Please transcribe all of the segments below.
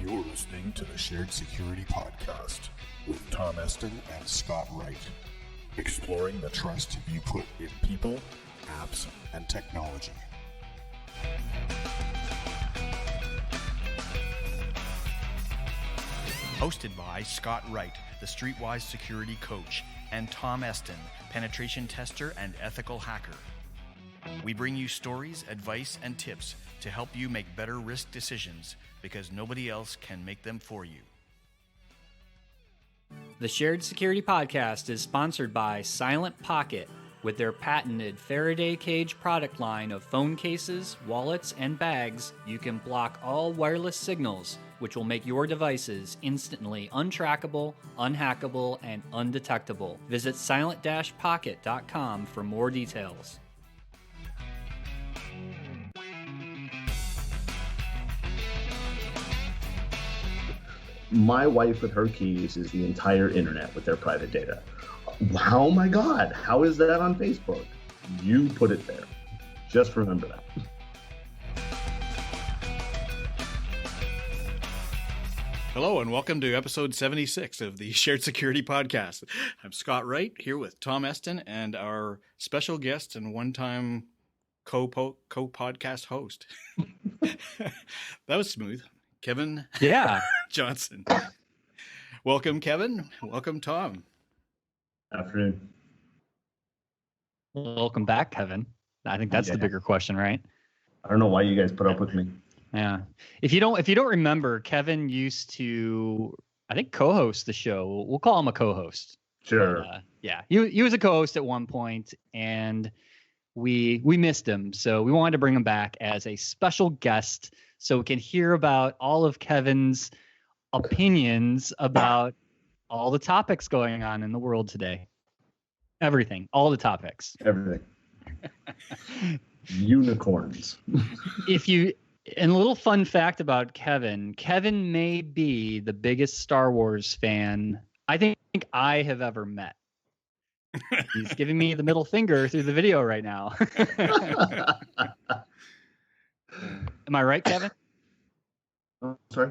You're listening to the Shared Security Podcast with Tom Eston and Scott Wright, exploring the trust you put in people, apps, and technology. Hosted by Scott Wright, the Streetwise security coach, and Tom Eston, penetration tester and ethical hacker. We bring you stories, advice, and tips to help you make better risk decisions because nobody else can make them for you. The Shared Security Podcast is sponsored by Silent Pocket with their patented Faraday cage product line of phone cases, wallets, and bags. You can block all wireless signals, which will make your devices instantly untrackable, unhackable, and undetectable. Visit silent-pocket.com for more details. My wife with her key uses the entire internet with their private data. Oh my God, how is that on Facebook? You put it there. Just remember that. Hello and welcome to episode 76 of the Shared Security Podcast. I'm Scott Wright here with Tom Eston and our special guest and one-time co-podcast host. That was smooth. Kevin Johnson. Welcome, Kevin. Welcome, Tom. Afternoon. Welcome back, Kevin. I think that's the bigger question, right? I don't know why you guys put up with me. Yeah. If you don't remember, Kevin used to, I think, co-host the show. We'll call him a co-host. Sure. But, he was a co-host at one point, and we missed him, so we wanted to bring him back as a special guest so we can hear about all of Kevin's opinions about all the topics going on in the world today. Everything, all the topics. Everything. Unicorns. And a little fun fact about Kevin may be the biggest Star Wars fan I think I have ever met. He's giving me the middle finger through the video right now. Am I right, Kevin? Sorry?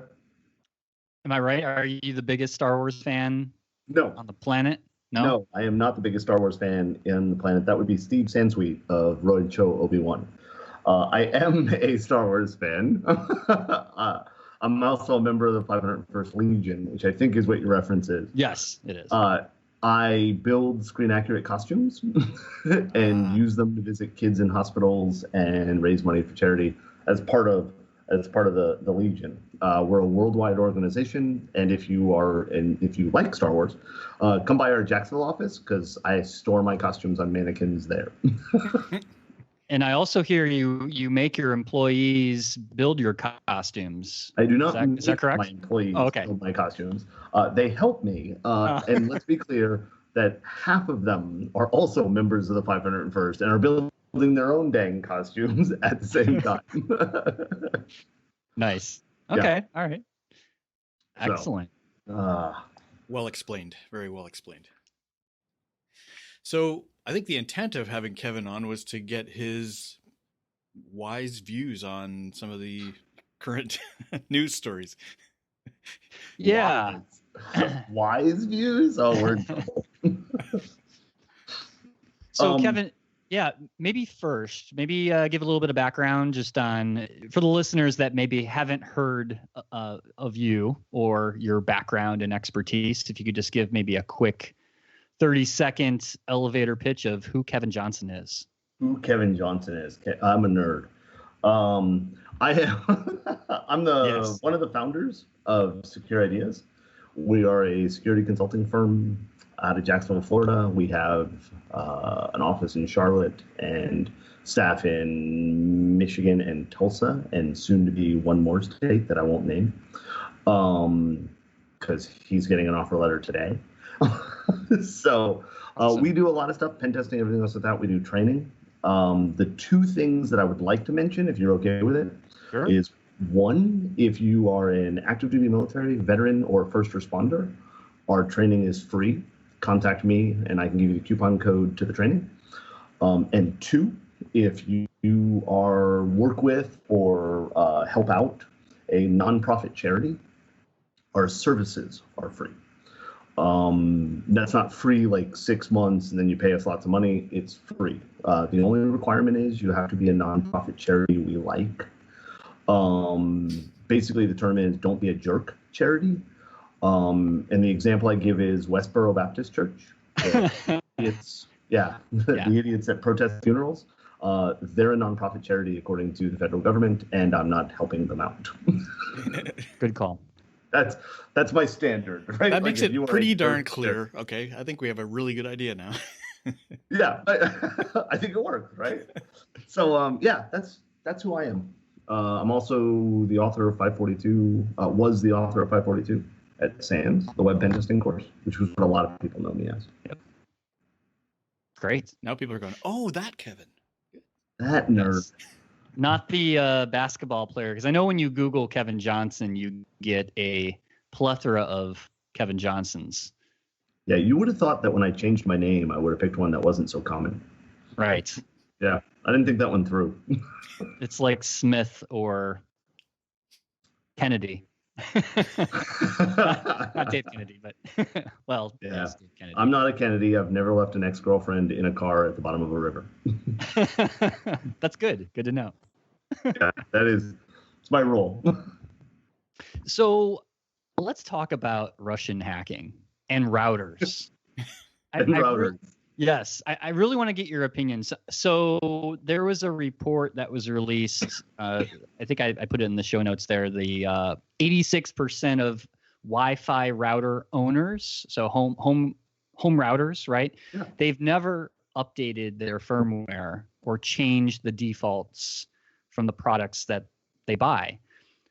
Am I right? Are you the biggest Star Wars fan on the planet? No, I am not the biggest Star Wars fan in the planet. That would be Steve Sansweet of Roy Cho Obi-Wan. I am a Star Wars fan. I'm also a member of the 501st Legion, which I think is what your reference is. Yes, it is. I build screen-accurate costumes and use them to visit kids in hospitals and raise money for charity as part of the Legion. We're a worldwide organization, and if you like Star Wars, come by our Jacksonville office because I store my costumes on mannequins there. And I also hear you make your employees build your costumes. I do not. Is that correct? My employees okay. build my costumes. They help me, and let's be clear that half of them are also members of the 501st and are building their own dang costumes at the same time. Nice. Okay. Yeah. All right. Excellent. Well explained. Very well explained. So I think the intent of having Kevin on was to get his wise views on some of the current news stories. Yeah. Wise views? Oh, we're in trouble. So Kevin, maybe first, give a little bit of background just on, for the listeners that maybe haven't heard of you or your background and expertise, if you could just give maybe a quick 30-second elevator pitch of who Kevin Johnson is. Who Kevin Johnson is? I'm a nerd. I'm one of the founders of Secure Ideas. We are a security consulting firm out of Jacksonville, Florida. We have an office in Charlotte and staff in Michigan and Tulsa, and soon to be one more state that I won't name, because he's getting an offer letter today. So we do a lot of stuff, pen testing, everything else like that. We do training. The two things that I would like to mention, if you're okay with it, sure, is one, if you are an active duty military, veteran, or first responder, our training is free. Contact me and I can give you the coupon code to the training. And two, if you work with or help out a nonprofit charity our services are free. That's not free like 6 months and then you pay us lots of money. It's free. The only requirement is you have to be a nonprofit charity we like. Basically, the term is don't be a jerk charity. And the example I give is Westboro Baptist Church. The idiots that protest funerals. They're a nonprofit charity according to the federal government, and I'm not helping them out. Good call. That's my standard, right? That makes it pretty darn clear. clear. Okay, I think we have a really good idea now. Yeah, I think it works, right? So that's who I am. I'm also the author of 542. Was the author of 542 at SANS, the web pen testing course, which was what a lot of people know me as. Yep. Great. Now people are going, "Oh, that Kevin." That nerd. Yes. Not the basketball player, because I know when you Google Kevin Johnson, you get a plethora of Kevin Johnsons. Yeah, you would have thought that when I changed my name, I would have picked one that wasn't so common. Right. Yeah, I didn't think that one through. It's like Smith or Kennedy. Not Dave Kennedy, but well, yeah. yes, Dave Kennedy. I'm not a Kennedy. I've never left an ex-girlfriend in a car at the bottom of a river. That's good. Good to know. Yeah, it's my rule. So let's talk about Russian hacking and routers. Routers. Yes, I really want to get your opinion. So there was a report that was released. I think I put it in the show notes there. The 86% of Wi-Fi router owners, so home routers, right? Yeah. They've never updated their firmware or changed the defaults from the products that they buy.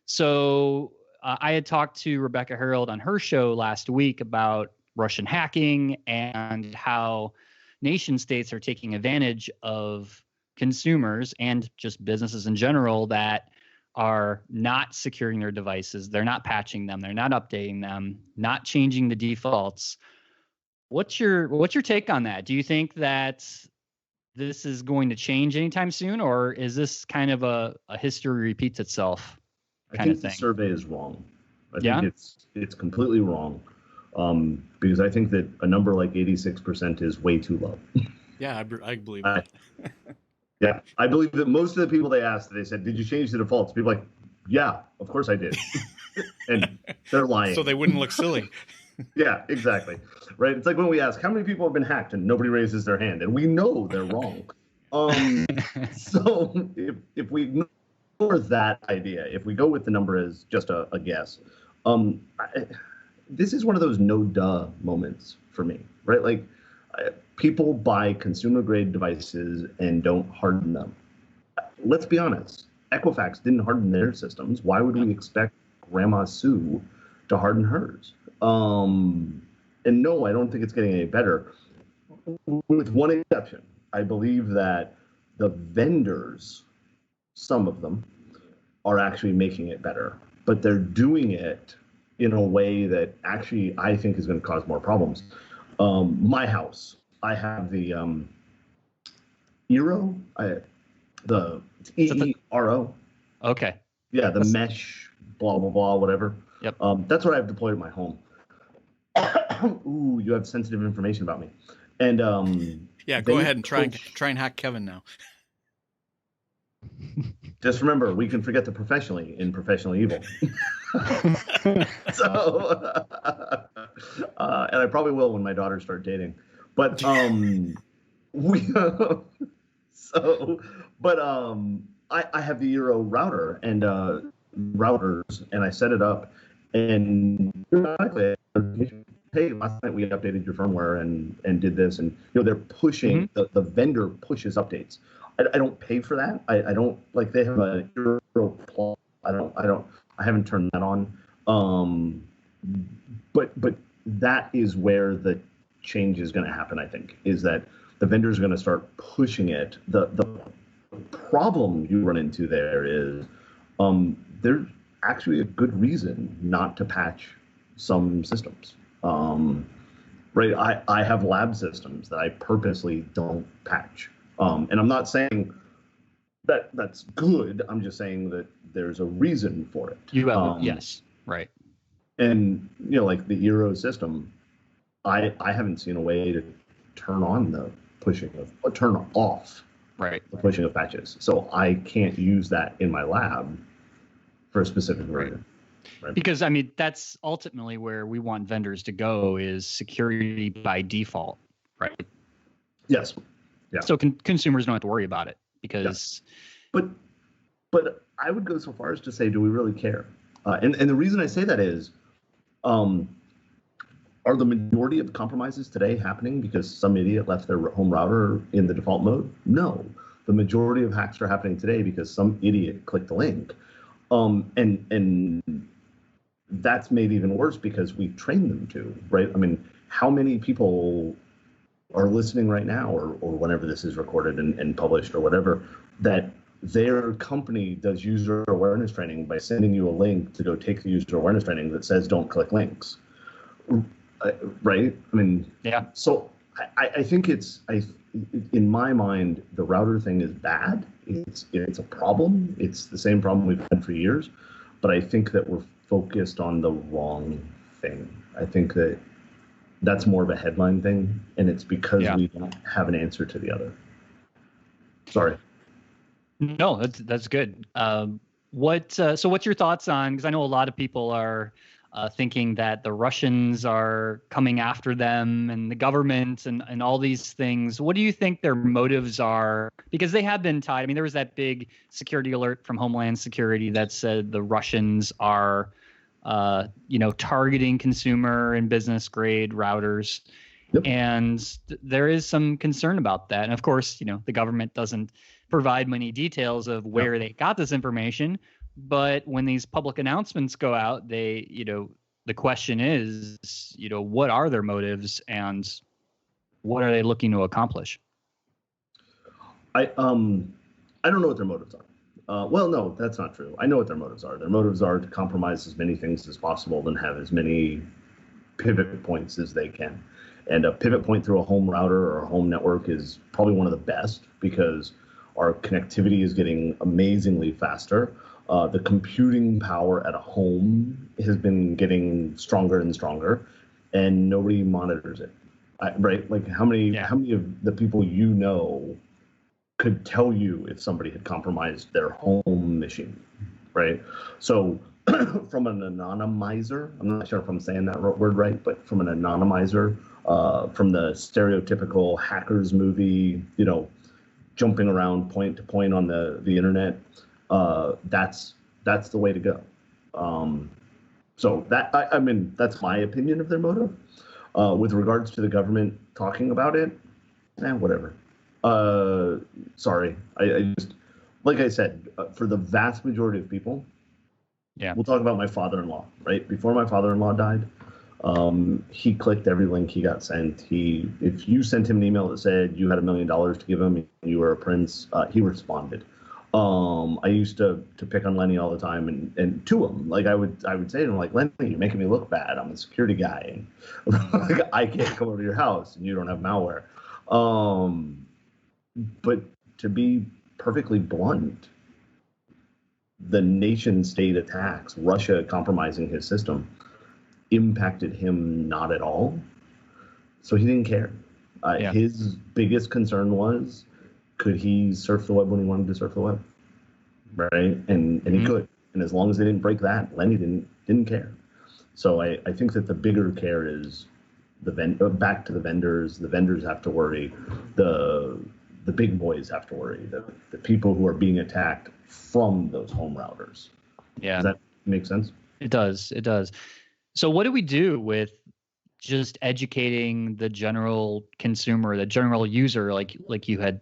So I had talked to Rebecca Harold on her show last week about Russian hacking and how nation states are taking advantage of consumers and just businesses in general that are not securing their devices. They're not patching them. They're not updating them, not changing the defaults. What's your take on that? Do you think that this is going to change anytime soon, or is this kind of a history repeats itself kind of thing? I think the survey is wrong. I Yeah? think it's completely wrong. Because I think that a number like 86% is way too low. Yeah, I believe that. Yeah, I believe that most of the people they asked, they said, "Did you change the defaults?" People are like, "Yeah, of course I did," and they're lying. So they wouldn't look silly. Yeah, exactly. Right. It's like when we ask how many people have been hacked, and nobody raises their hand, and we know they're wrong. So if we ignore that idea, if we go with the number as just a guess, this is one of those no duh moments for me, right? Like people buy consumer grade devices and don't harden them. Let's be honest. Equifax didn't harden their systems. Why would we expect Grandma Sue to harden hers? And no, I don't think it's getting any better. With one exception, I believe that the vendors, some of them, are actually making it better, but they're doing it in a way that actually I think is going to cause more problems. My house, I have the Eero, it's EERO. Okay. Yeah, the mesh, blah, blah, blah, whatever. Yep. That's what I've deployed at my home. Ooh, you have sensitive information about me. And yeah, go ahead and try and hack Kevin now. Just remember, we can forget the professionally in professional evil. So, and I probably will when my daughters start dating. But I have the Eero router and routers, and I set it up, and hey, last night we updated your firmware and did this, and they're pushing the vendor pushes updates. I don't pay for that. I don't like they have a Eero Plus. I haven't turned that on. But that is where the change is going to happen. I think is that the vendors are going to start pushing it. The problem you run into there is there's actually a good reason not to patch some systems. Right? I have lab systems that I purposely don't patch. And I'm not saying that that's good. I'm just saying that there's a reason for it. You have yes, right. And like the Eero system, I haven't seen a way to turn on the pushing of, or turn off Right. the pushing of patches. So I can't use that in my lab for a specific reason. Right. Because that's ultimately where we want vendors to go, is security by default, right? Yes. Yeah. So consumers don't have to worry about it because. Yeah. But I would go so far as to say, do we really care? And the reason I say that is, are the majority of compromises today happening because some idiot left their home router in the default mode? No. The majority of hacks are happening today because some idiot clicked a link. And that's made even worse because we trained them to, right? I mean, how many people are listening right now, or whenever this is recorded and published or whatever, that their company does user awareness training by sending you a link to go take the user awareness training that says don't click links, right? I mean, yeah. So I think in my mind, the router thing is bad. It's a problem. It's the same problem we've had for years, but I think that we're focused on the wrong thing. I think that's more of a headline thing, and it's because we don't have an answer to the other. Sorry. No, that's good. So what's your thoughts on, because I know a lot of people are thinking that the Russians are coming after them and the government and all these things. What do you think their motives are? Because they have been tied. I mean, there was that big security alert from Homeland Security that said the Russians are, targeting consumer and business grade routers. Yep. And there is some concern about that. And of course, the government doesn't provide many details of where they got this information. But when these public announcements go out, the question is, what are their motives and what are they looking to accomplish? I don't know what their motives are. Well, no, that's not true. I know what their motives are. Their motives are to compromise as many things as possible and have as many pivot points as they can. And a pivot point through a home router or a home network is probably one of the best because our connectivity is getting amazingly faster. The computing power at a home has been getting stronger and stronger, and nobody monitors it, right? Like how many of the people could tell you if somebody had compromised their home machine, right? So from an anonymizer, I'm not sure if I'm saying that word right, but from an anonymizer, from the stereotypical hackers movie, jumping around point to point on the internet, that's the way to go. So that that's my opinion of their motive. With regards to the government talking about it, whatever. Sorry, I just, like I said, for the vast majority of people, we'll talk about my father-in-law, right? Before my father-in-law died, he clicked every link he got sent. If you sent him an email that said you had $1 million to give him and you were a prince, he responded. I used to pick on Lenny all the time and to him, like I would say to him, like, Lenny, you're making me look bad. I'm a security guy and like, I can't come over to your house and you don't have malware. But to be perfectly blunt, the nation state attacks, Russia compromising his system, impacted him not at all. So he didn't care. His biggest concern was, could he surf the web when he wanted to surf the web, right? And he could. And as long as they didn't break that, Lenny didn't care. So I think that the bigger care is back to the vendors. The vendors have to worry. The big boys have to worry. The people who are being attacked from those home routers. Yeah. Does that make sense? It does. It does. So what do we do with just educating the general consumer, the general user, like you had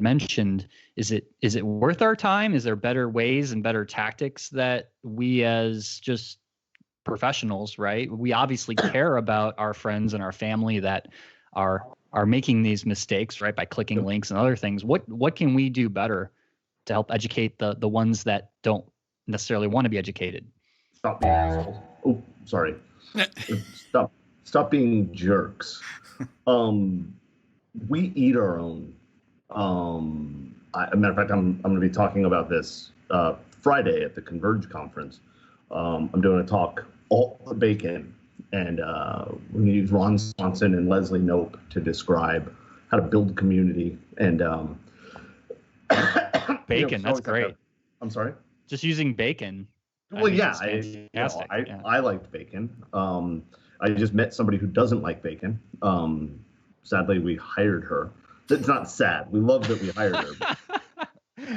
mentioned? Is it worth our time? Is there better ways and better tactics that we as just professionals, right? We obviously care about our friends and our family that are making these mistakes, right? By clicking links and other things. What can we do better to help educate the ones that don't necessarily want to be educated? Stop being assholes. Oh, sorry. Stop being jerks. We eat our own. As a matter of fact, I'm going to be talking about this Friday at the Converge conference. I'm doing a talk all bacon, and we're going to use Ron Swanson and Leslie Knope to describe how to build community. And Bacon, that's great. I'm sorry? Just using bacon. Well, yeah, I liked bacon. I just met somebody who doesn't like bacon. Sadly, we hired her. It's not sad. We love that we hired her.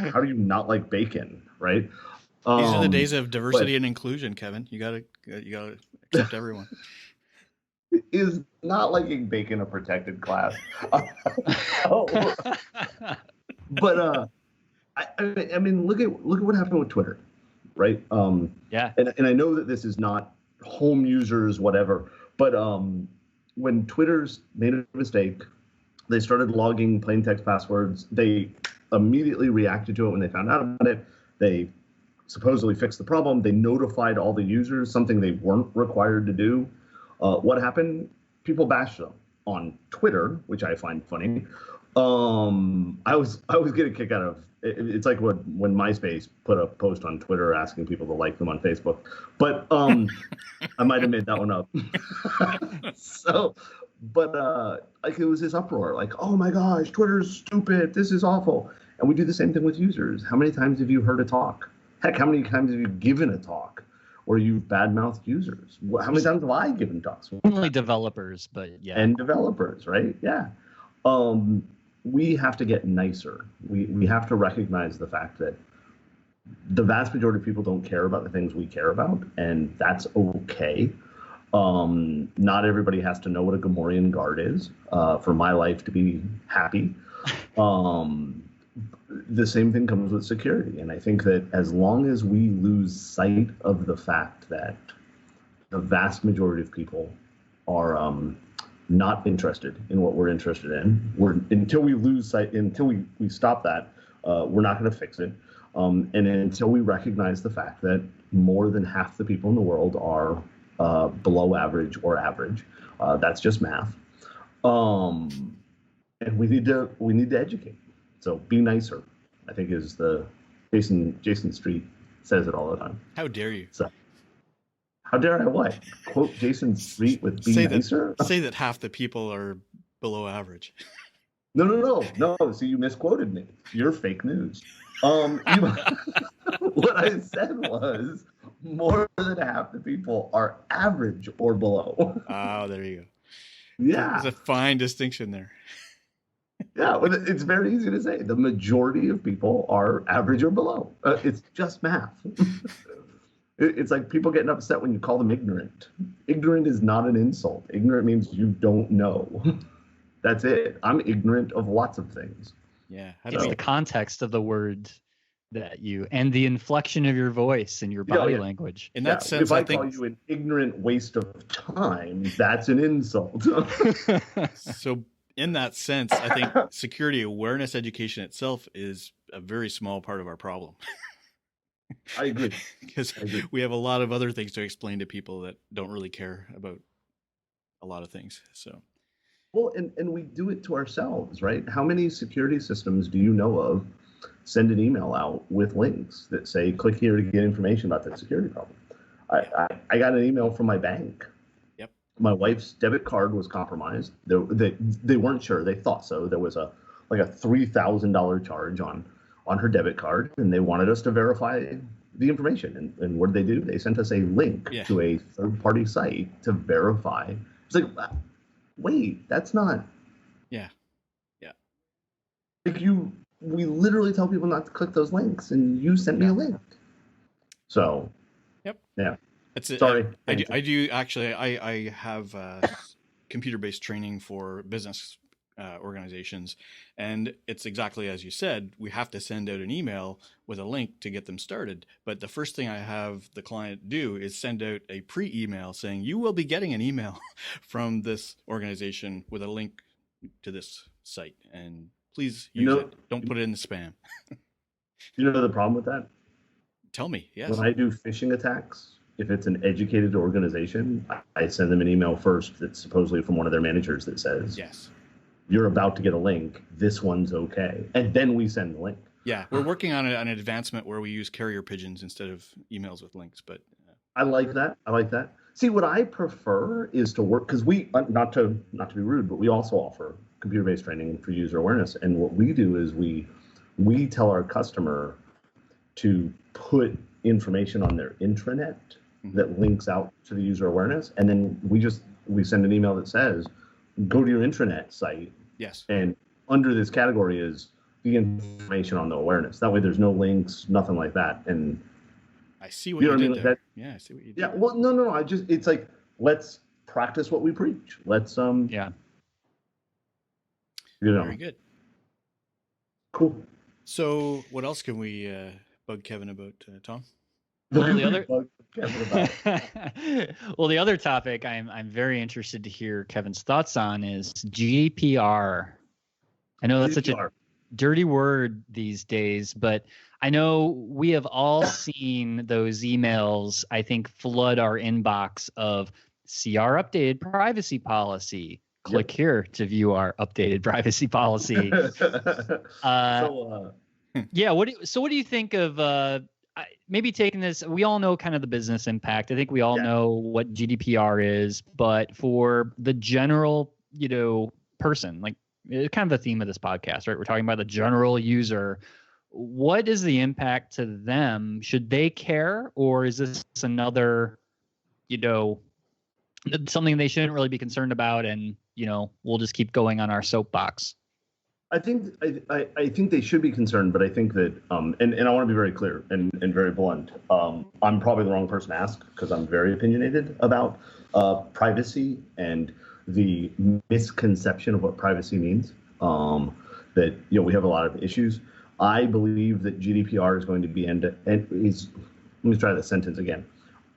How do you not like bacon, right? These are the days of diversity and inclusion, Kevin. You gotta accept everyone. Is not liking bacon a protected class? But I mean, look at what happened with Twitter, right? Yeah. And I know that this is not home users, whatever, but when Twitter's made a mistake, they started logging plain text passwords. They immediately reacted to it when they found out about it. They supposedly fixed the problem. They notified all the users, something they weren't required to do. What happened? People bashed them on Twitter, which I find funny. I was getting a kick out of it. It's like when MySpace put a post on Twitter asking people to like them on Facebook, but I might have made that one up. Like it was this uproar, like, oh my gosh, Twitter's stupid, this is awful. And we do the same thing with users. How many times have you heard a talk? Heck, how many times have you given a talk or you've badmouthed users? How many times have I given talks? Only developers, but yeah. And developers, right? Yeah. We have to get nicer. We have to recognize the fact that the vast majority of people don't care about the things we care about, and that's okay. Not everybody has to know what a Gamorrean guard is for my life to be happy. The same thing comes with security. And I think that as long as we lose sight of the fact that the vast majority of people are not interested in what we're interested in, until we lose sight, until we stop that, we're not going to fix it. And until we recognize the fact that more than half the people in the world are below average or average, that's just math. And we need to educate. So be nicer, I think, is the Jason Street says it all the time. How dare you? So, how dare I what? Quote Jason Street with be nicer? Say that half the people are below average. No. See, you misquoted me. You're fake news. What I said was more than half the people are average or below. Oh, there you go. Yeah. There's a fine distinction there. Yeah, it's very easy to say. The majority of people are average or below. It's just math. It's like people getting upset when you call them ignorant. Ignorant is not an insult. Ignorant means you don't know. That's it. I'm ignorant of lots of things. Yeah. It's the context of the word that you, and the inflection of your voice and your body language. In that sense, if I call you an ignorant waste of time, that's an insult. So in that sense, I think security awareness education itself is a very small part of our problem. I agree. Because we have a lot of other things to explain to people that don't really care about a lot of things. So, well, and we do it to ourselves, right? How many security systems do you know of send an email out with links that say, click here to get information about that security problem? I got an email from my bank. Yep. My wife's debit card was compromised. They weren't sure. They thought so. There was a $3,000 charge on her debit card, and they wanted us to verify the information. And what did they do? They sent us a link to a third-party site to verify. It's like, wait, that's not. Yeah. Like we literally tell people not to click those links, and you sent me a link. So. Yep. Yeah. That's it. Sorry. I do actually. I have computer-based training for business organizations, and it's exactly as you said. We have to send out an email with a link to get them started. But the first thing I have the client do is send out a pre-email saying you will be getting an email from this organization with a link to this site, and please use it. Don't put it in the spam. You know the problem with that? Tell me. Yes. When I do phishing attacks, if it's an educated organization, I send them an email first that's supposedly from one of their managers that says, yes, you're about to get a link. This one's okay. And then we send the link. Yeah, we're working on an advancement where we use carrier pigeons instead of emails with links. But I like that. I like that. See, what I prefer is to work because we not to be rude, but we also offer computer-based training for user awareness. And what we do is we tell our customer to put information on their intranet that links out to the user awareness, and then we send an email that says, go to your intranet site. Yes. And under this category is the information on the awareness. That way, there's no links, nothing like that. And I see what you did there. Yeah, I see what you did. Yeah, well, no. It's like, let's practice what we preach. Let's Very good. Cool. So, what else can we bug Kevin about, Tom? Well, the other topic I'm very interested to hear Kevin's thoughts on is GDPR. I know that's such a dirty word these days, but I know we have all seen those emails, I think, flood our inbox of see our updated privacy policy. Click here to view our updated privacy policy. Yeah. What do you think of maybe taking this? We all know kind of the business impact. I think we all know what GDPR is, but for the general, person, like it's kind of the theme of this podcast, right? We're talking about the general user. What is the impact to them? Should they care, or is this another, something they shouldn't really be concerned about, and we'll just keep going on our soapbox? I think they should be concerned, but I think that and I want to be very clear and very blunt. I'm probably the wrong person to ask because I'm very opinionated about privacy and the misconception of what privacy means. That we have a lot of issues. I believe that GDPR is going to be let me try that sentence again.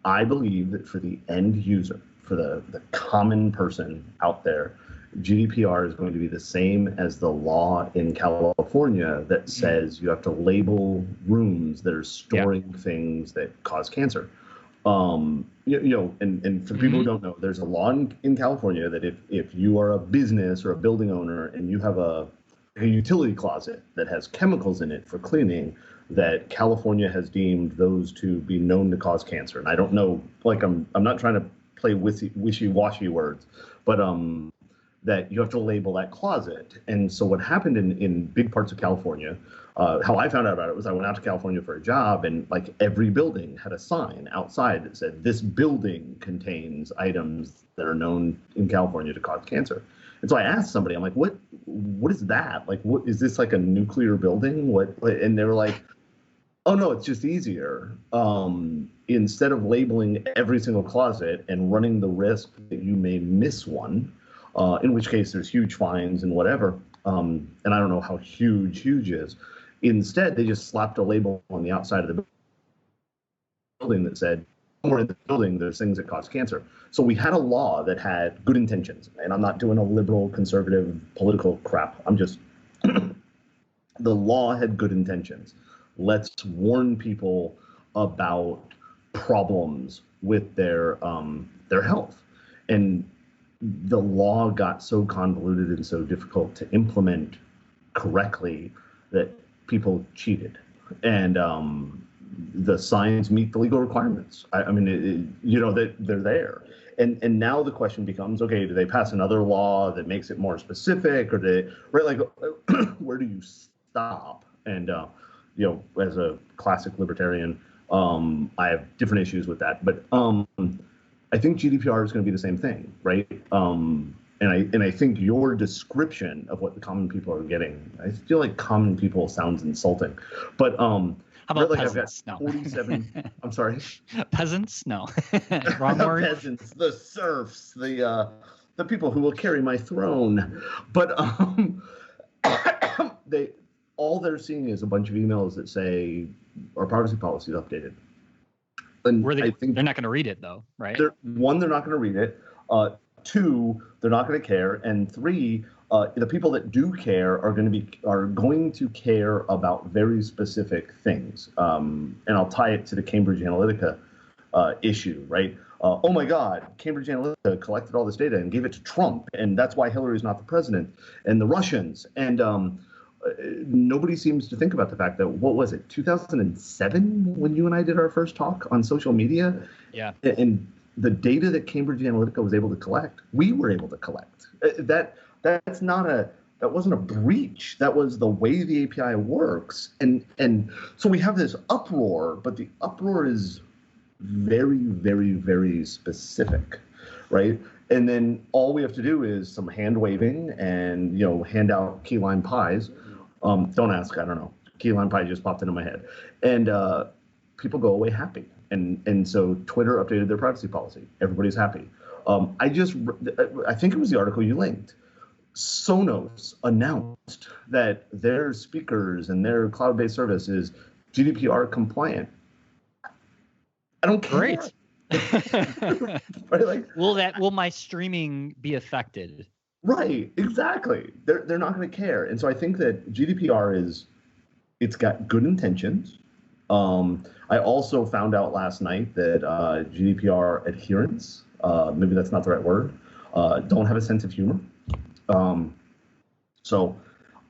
I believe that for the end user, for the common person out there, GDPR is going to be the same as the law in California that says you have to label rooms that are storing things that cause cancer. And for people who don't know, there's a law in California that if you are a business or a building owner and you have a utility closet that has chemicals in it for cleaning, that California has deemed those to be known to cause cancer. And I don't know, I'm not trying to play wishy-washy words, but that you have to label that closet. And so what happened in big parts of California, how I found out about it was I went out to California for a job, and every building had a sign outside that said, this building contains items that are known in California to cause cancer. And so I asked somebody, I'm like, what is that? What is this, a nuclear building? What? And they were like, oh no, it's just easier. Instead of labeling every single closet and running the risk that you may miss one, in which case there's huge fines and whatever. And I don't know how huge is. Instead, they just slapped a label on the outside of the building that said, somewhere in the building, there's things that cause cancer. So we had a law that had good intentions. And I'm not doing a liberal, conservative, political crap. I'm just, the law had good intentions. Let's warn people about problems with their health. And the law got so convoluted and so difficult to implement correctly that people cheated. And the signs meet the legal requirements. I mean, that they're there. And now the question becomes, okay, do they pass another law that makes it more specific, or where do you stop? And as a classic libertarian, I have different issues with that. But I think GDPR is going to be the same thing, right? And I think your description of what the common people are getting, I feel like common people sounds insulting, but how about peasants? I've got 47. I'm sorry. Peasants? No. Wrong word. Peasants, the serfs, the people who will carry my throne. But all they're seeing is a bunch of emails that say our privacy policy is updated. And I think they're not going to read it, though, right? One, they're not going to read it. Two, they're not going to care. And three, the people that do care are going to care about very specific things. And I'll tie it to the Cambridge Analytica issue, right? Oh my God, Cambridge Analytica collected all this data and gave it to Trump, and that's why Hillary's not the president, and the Russians. And nobody seems to think about the fact that, what was it, 2007 when you and I did our first talk on social media? Yeah. And the data that Cambridge Analytica was able to collect, we were able to collect. That wasn't a breach. That was the way the API works. And so we have this uproar, but the uproar is very, very, very specific, right? And then all we have to do is some hand waving and, hand out key lime pies. Don't ask, I don't know. Key lime pie just popped into my head. And people go away happy. And so Twitter updated their privacy policy. Everybody's happy. I think it was the article you linked. Sonos announced that their speakers and their cloud-based service is GDPR compliant. I don't care. Great. Right? Will my streaming be affected? Right, exactly. They're not going to care. And so I think that GDPR it's got good intentions. I also found out last night that GDPR adherents, maybe that's not the right word, don't have a sense of humor. So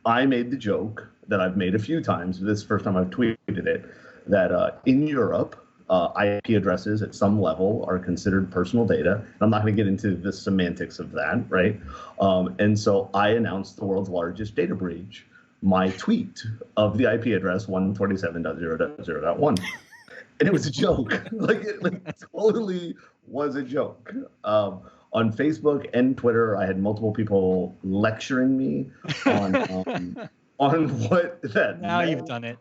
I made the joke that I've made a few times, this is the first time I've tweeted it, that in Europe, IP addresses at some level are considered personal data. I'm not going to get into the semantics of that, right? And so I announced the world's largest data breach, my tweet of the IP address 127.0.0.1. And it was a joke. It totally was a joke. On Facebook and Twitter, I had multiple people lecturing me on what that Now meant. you've done it.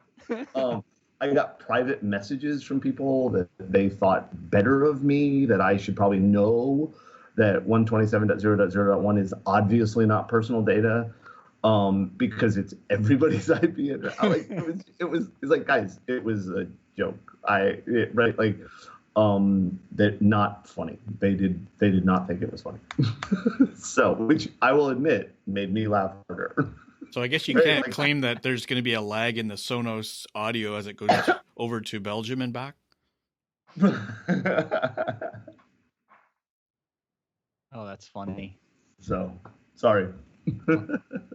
I got private messages from people that they thought better of me, that I should probably know that 127.0.0.1 is obviously not personal data, because it's everybody's IP address. It was like, guys, it was a joke. They're not funny. They did not think it was funny. So, which I will admit made me laugh harder. So I guess you can't claim that there's going to be a lag in the Sonos audio as it goes over to Belgium and back. Oh, that's funny. So, sorry.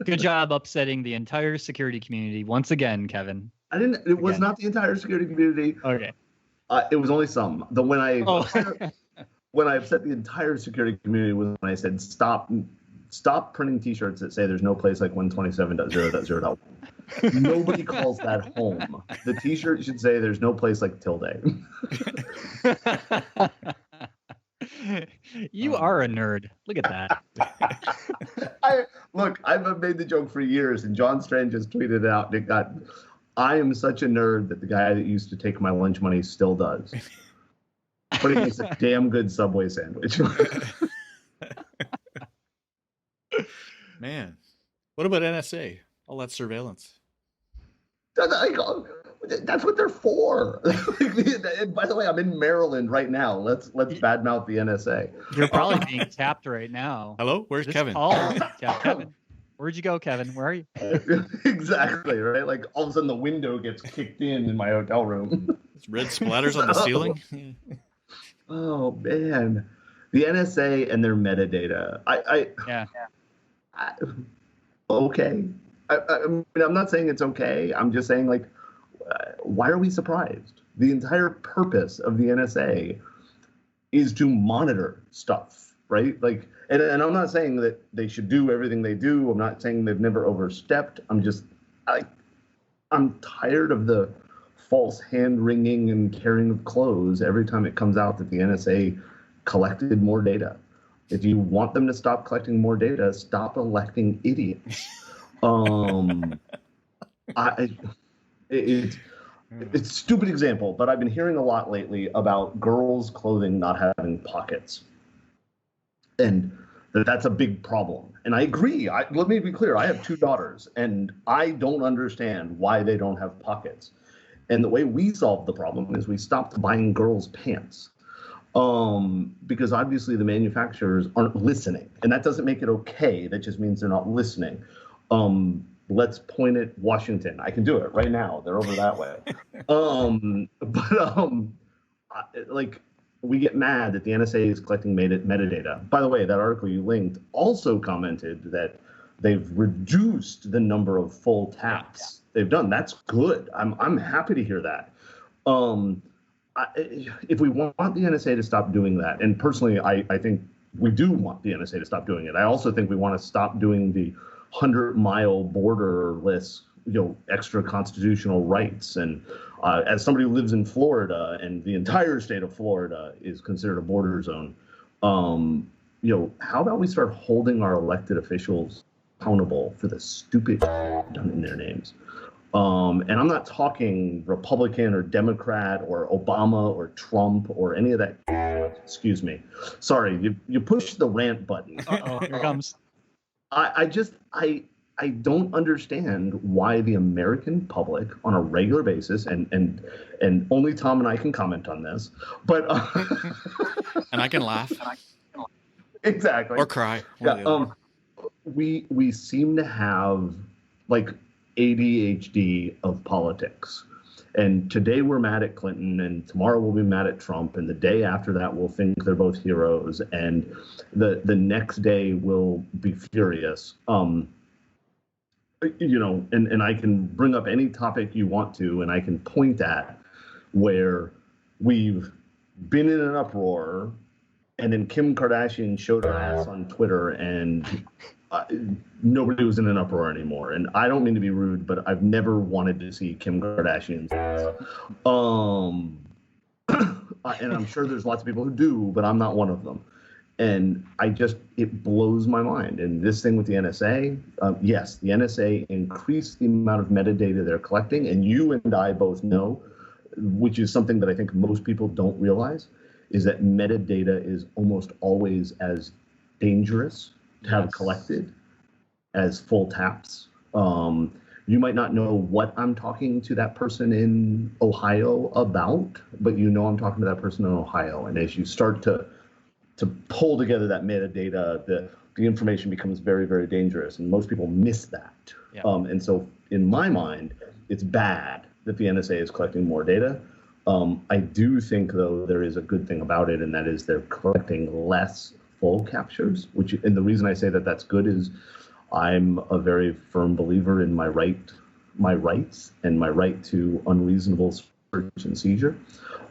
Good job upsetting the entire security community once again, Kevin. It was not the entire security community. Okay. It was only some. When I upset the entire security community was when I said stop printing T-shirts that say there's no place like 127.0.0.1. Nobody calls that home. The T-shirt should say there's no place like tilde. You are a nerd. Look at that. I've made the joke for years, and John Strand just tweeted it out. I am such a nerd that the guy that used to take my lunch money still does. But he makes a damn good Subway sandwich. Man, what about NSA? All that surveillance. That's what they're for. And by the way, I'm in Maryland right now. Let's badmouth the NSA. You're probably being tapped right now. Hello, where's Kevin? Kevin. Where'd you go, Kevin? Where are you? Exactly, right? Like all of a sudden the window gets kicked in my hotel room. It's red splatters on the ceiling. Oh man, the NSA and their metadata. Okay. I mean, I'm not saying it's okay. I'm just saying, why are we surprised? The entire purpose of the NSA is to monitor stuff, right? And I'm not saying that they should do everything they do. I'm not saying they've never overstepped. I'm tired of the false hand wringing and carrying of clothes every time it comes out that the NSA collected more data. If you want them to stop collecting more data, stop electing idiots. It's a stupid example, but I've been hearing a lot lately about girls' clothing not having pockets. And that's a big problem. And I agree. Let me be clear. I have 2 daughters, and I don't understand why they don't have pockets. And the way we solved the problem is we stopped buying girls' pants. Because obviously the manufacturers aren't listening. And that doesn't make it okay. That just means they're not listening. Let's point at Washington. I can do it right now. They're over that way. We get mad that the NSA is collecting metadata. By the way, that article you linked also commented that They've reduced the number of full taps they've done. That's good. I'm happy to hear that. If we want the NSA to stop doing that, and personally, I think we do want the NSA to stop doing it. I also think we want to stop doing the 100-mile borderless, extra constitutional rights. And as somebody who lives in Florida, and the entire state of Florida is considered a border zone, how about we start holding our elected officials accountable for the stupid done in their names? And I'm not talking Republican or Democrat or Obama or Trump or any of that. Excuse me. Sorry, you pushed the rant button. Uh-oh, here it comes. I don't understand why the American public on a regular basis, and only Tom and I can comment on this, but and I can laugh. Exactly. Or cry. Yeah. We seem to have like ADHD of politics. And today we're mad at Clinton, and tomorrow we'll be mad at Trump, and the day after that we'll think they're both heroes, and the next day we'll be furious. And I can bring up any topic you want to, and I can point at where we've been in an uproar, and then Kim Kardashian showed her ass on Twitter, and nobody was in an uproar anymore. And I don't mean to be rude, but I've never wanted to see Kim Kardashian's ass. And I'm sure there's lots of people who do, but I'm not one of them. And it blows my mind. And this thing with the NSA, yes, the NSA increased the amount of metadata they're collecting. And you and I both know, which is something that I think most people don't realize, is that metadata is almost always as dangerous to have collected as full taps. You might not know what I'm talking to that person in Ohio about, but I'm talking to that person in Ohio. And as you start to pull together that metadata, the information becomes very, very dangerous, and most people miss that. Yeah. And so in my mind, it's bad that the NSA is collecting more data. I do think, though, there is a good thing about it, and that is they're collecting less full captures, and the reason I say that that's good is I'm a very firm believer in my rights and my right to unreasonable search and seizure.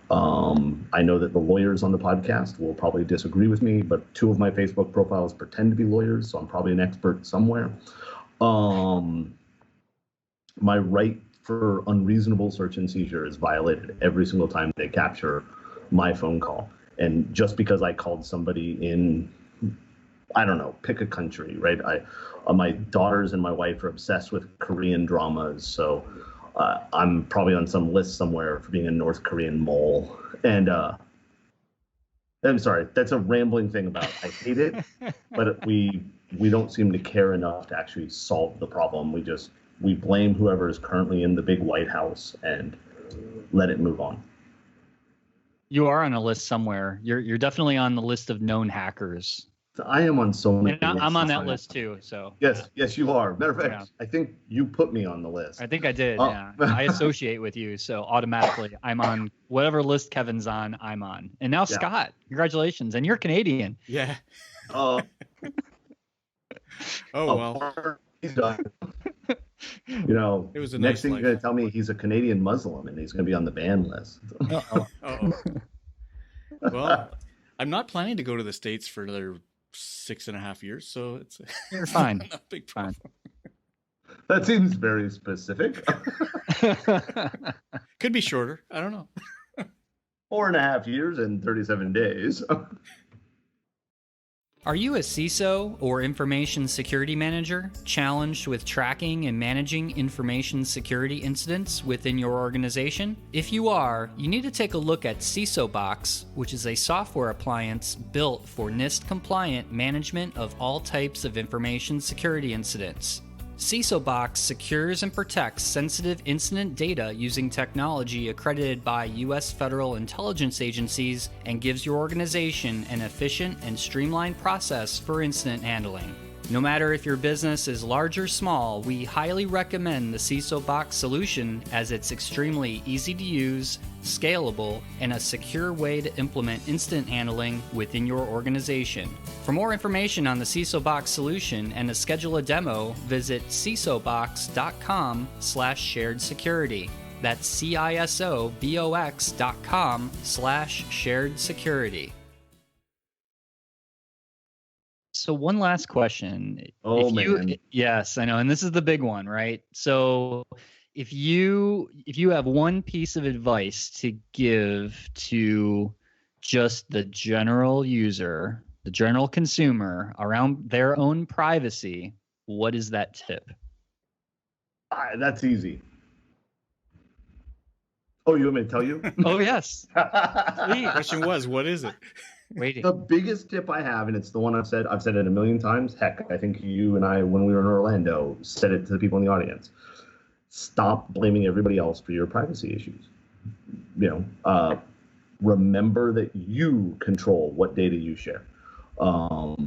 I know that the lawyers on the podcast will probably disagree with me, but 2 of my Facebook profiles pretend to be lawyers, so I'm probably an expert somewhere. My right for unreasonable search and seizure is violated every single time they capture my phone call. And just because I called somebody in, I don't know, pick a country, right? My daughters and my wife are obsessed with Korean dramas, so I'm probably on some list somewhere for being a North Korean mole. And I'm sorry, that's a rambling thing about I hate it, but we don't seem to care enough to actually solve the problem. We blame whoever is currently in the big White House and let it move on. You are on a list somewhere. You're definitely on the list of known hackers. I am on so many. And I'm on that list too. So yes, you are. Matter of fact, I think you put me on the list. I think I did. Yeah, I associate with you, so automatically I'm on whatever list Kevin's on. I'm on, and now Scott. Congratulations, and you're Canadian. Yeah. Oh well. He's done. It was next thing you're going to tell me he's a Canadian Muslim and he's going to be on the ban list. Uh-oh. Well, I'm not planning to go to the States for another 6.5 years, so you're fine. Not a big problem. That seems very specific. Could be shorter. I don't know. 4.5 years and 37 days. Are you a CISO or information security manager challenged with tracking and managing information security incidents within your organization? If you are, you need to take a look at CISO Box, which is a software appliance built for NIST-compliant management of all types of information security incidents. CISO Box secures and protects sensitive incident data using technology accredited by U.S. federal intelligence agencies and gives your organization an efficient and streamlined process for incident handling. No matter if your business is large or small, we highly recommend the CISO Box solution as it's extremely easy to use, scalable, and a secure way to implement instant handling within your organization. For more information on the CISO Box solution and to schedule a demo, visit cisobox.com/shared security. That's CISOBOX.com/shared security. So one last question. Man. Yes, I know. And this is the big one, right? So if you have one piece of advice to give to just the general user, the general consumer around their own privacy, what is that tip? That's easy. Oh, you want me to tell you? Oh, yes. The question was, what is it? Waiting. The biggest tip I have, and it's the one I've said it a million times. Heck, I think you and I, when we were in Orlando, said it to the people in the audience. Stop blaming everybody else for your privacy issues. Remember that you control what data you share. I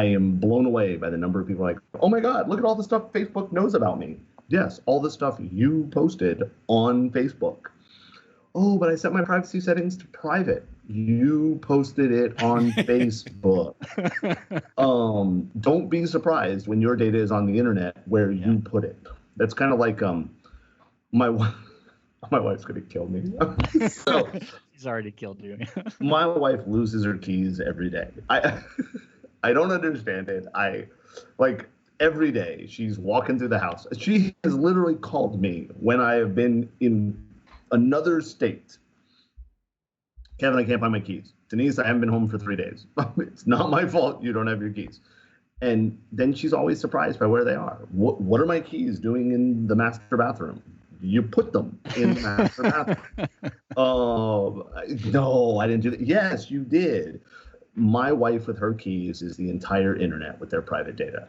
am blown away by the number of people like, oh my God, look at all the stuff Facebook knows about me. Yes, all the stuff you posted on Facebook. Oh, but I set my privacy settings to private. You posted it on Facebook. Don't be surprised when your data is on the internet where you put it. That's kind of like my wife's gonna kill me. So She's already killed you. my wife loses her keys every day. I don't understand it. Every day she's walking through the house. She has literally called me when I have been in another state. Kevin, I can't find my keys. Denise, I haven't been home for 3 days. It's not my fault you don't have your keys. And then she's always surprised by where they are. What are my keys doing in the master bathroom? You put them in the master bathroom. No, I didn't do that. Yes, you did. My wife with her keys is the entire internet with their private data.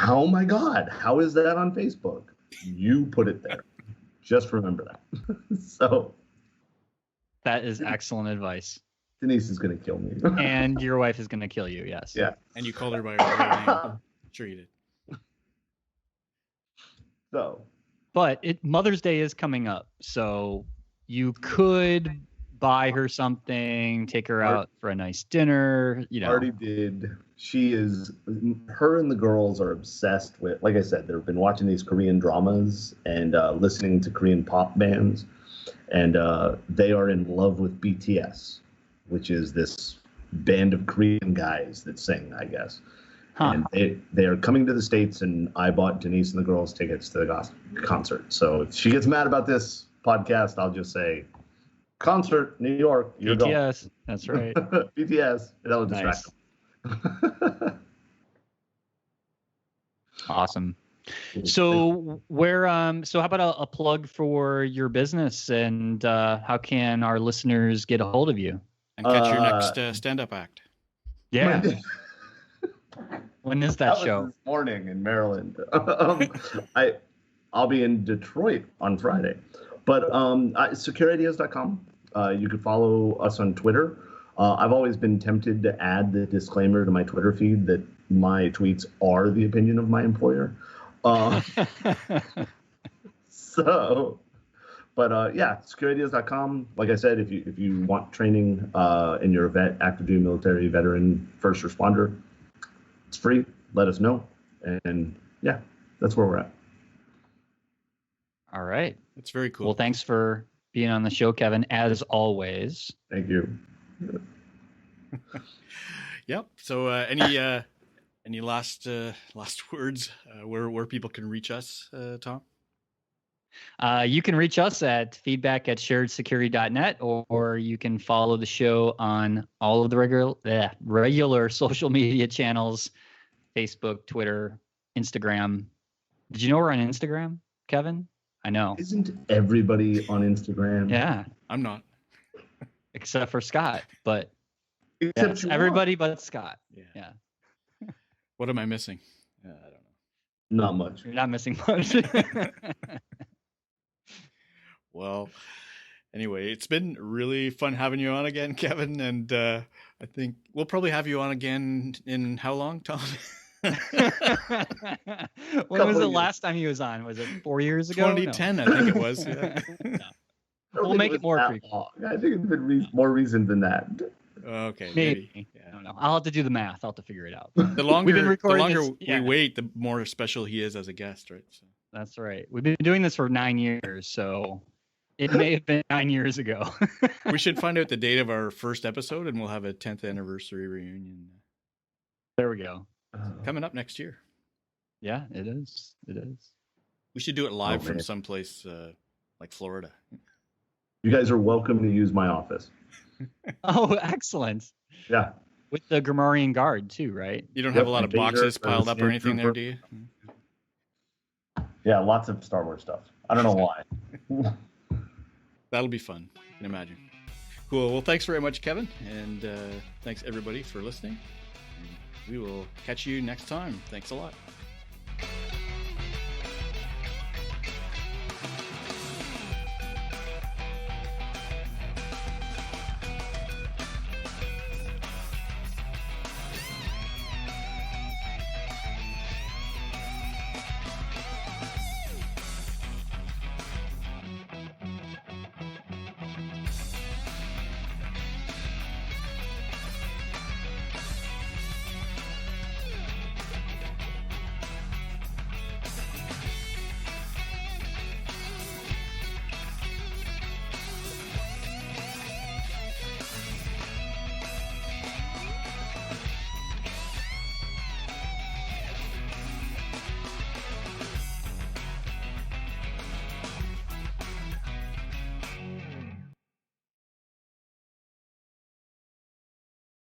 Oh my God, how is that on Facebook? You put it there. Just remember that. So that is excellent advice. Denise is going to kill me. And your wife is going to kill you, yes. Yeah. And you called her by her real name. Sure you did. So. But Mother's Day is coming up, so you could buy her something, take her out for a nice dinner, Already did. Her and the girls are obsessed with, like I said, they've been watching these Korean dramas and listening to Korean pop bands. And they are in love with BTS, which is this band of Korean guys that sing, I guess. Huh. And they are coming to the States, and I bought Denise and the girls tickets to the concert. So if she gets mad about this podcast, I'll just say, concert, New York, you're going. BTS, that's right. BTS, that'll distract them. Awesome. So so how about a plug for your business, and how can our listeners get a hold of you? And catch your next stand-up act. Yeah. When is that show? Was this morning in Maryland. I'll be in Detroit on Friday. But secureideas.com. You can follow us on Twitter. I've always been tempted to add the disclaimer to my Twitter feed that my tweets are the opinion of my employer. secureideas.com. Like I said, if you want training and you're a vet, active duty military, veteran, first responder, it's free. Let us know. And yeah, that's where we're at. All right. That's very cool. Well, thanks for being on the show, Kevin, as always. Thank you. Yep. So any last words where people can reach us, Tom? You can reach us at feedback@sharedsecurity.net, or you can follow the show on all of the regular social media channels, Facebook, Twitter, Instagram. Did you know we're on Instagram, Kevin? I know. Isn't everybody on Instagram? Yeah. I'm not. Except for Scott, but Except everybody but Scott. Yeah. What am I missing? I don't know. Not much. You're not missing much. Well, Anyway, it's been really fun having you on again, Kevin. And I think we'll probably have you on again in how long, Tom? When was the last time he was on? Was it 4 years ago? 2010, I think it was. Yeah. We'll make it more frequent. I think it's been more recent than that. Okay, maybe. Yeah. I don't know. I'll have to do the math. I'll have to figure it out. The longer, We've been recording we wait, the more special he is as a guest, right? So. That's right. We've been doing this for 9 years, so it may have been 9 years ago. We should find out the date of our first episode, and we'll have a 10th anniversary reunion. There we go. Coming up next year. Yeah, it is. It is. We should do it live from someplace like Florida. You guys are welcome to use my office. Oh, excellent. Yeah. With the Grammarian Guard, too, right? You don't have a lot of boxes piled up or anything there, do you? Yeah, lots of Star Wars stuff. I don't know why. That'll be fun. I can imagine. Cool. Well, thanks very much, Kevin. And thanks, everybody, for listening. We will catch you next time. Thanks a lot.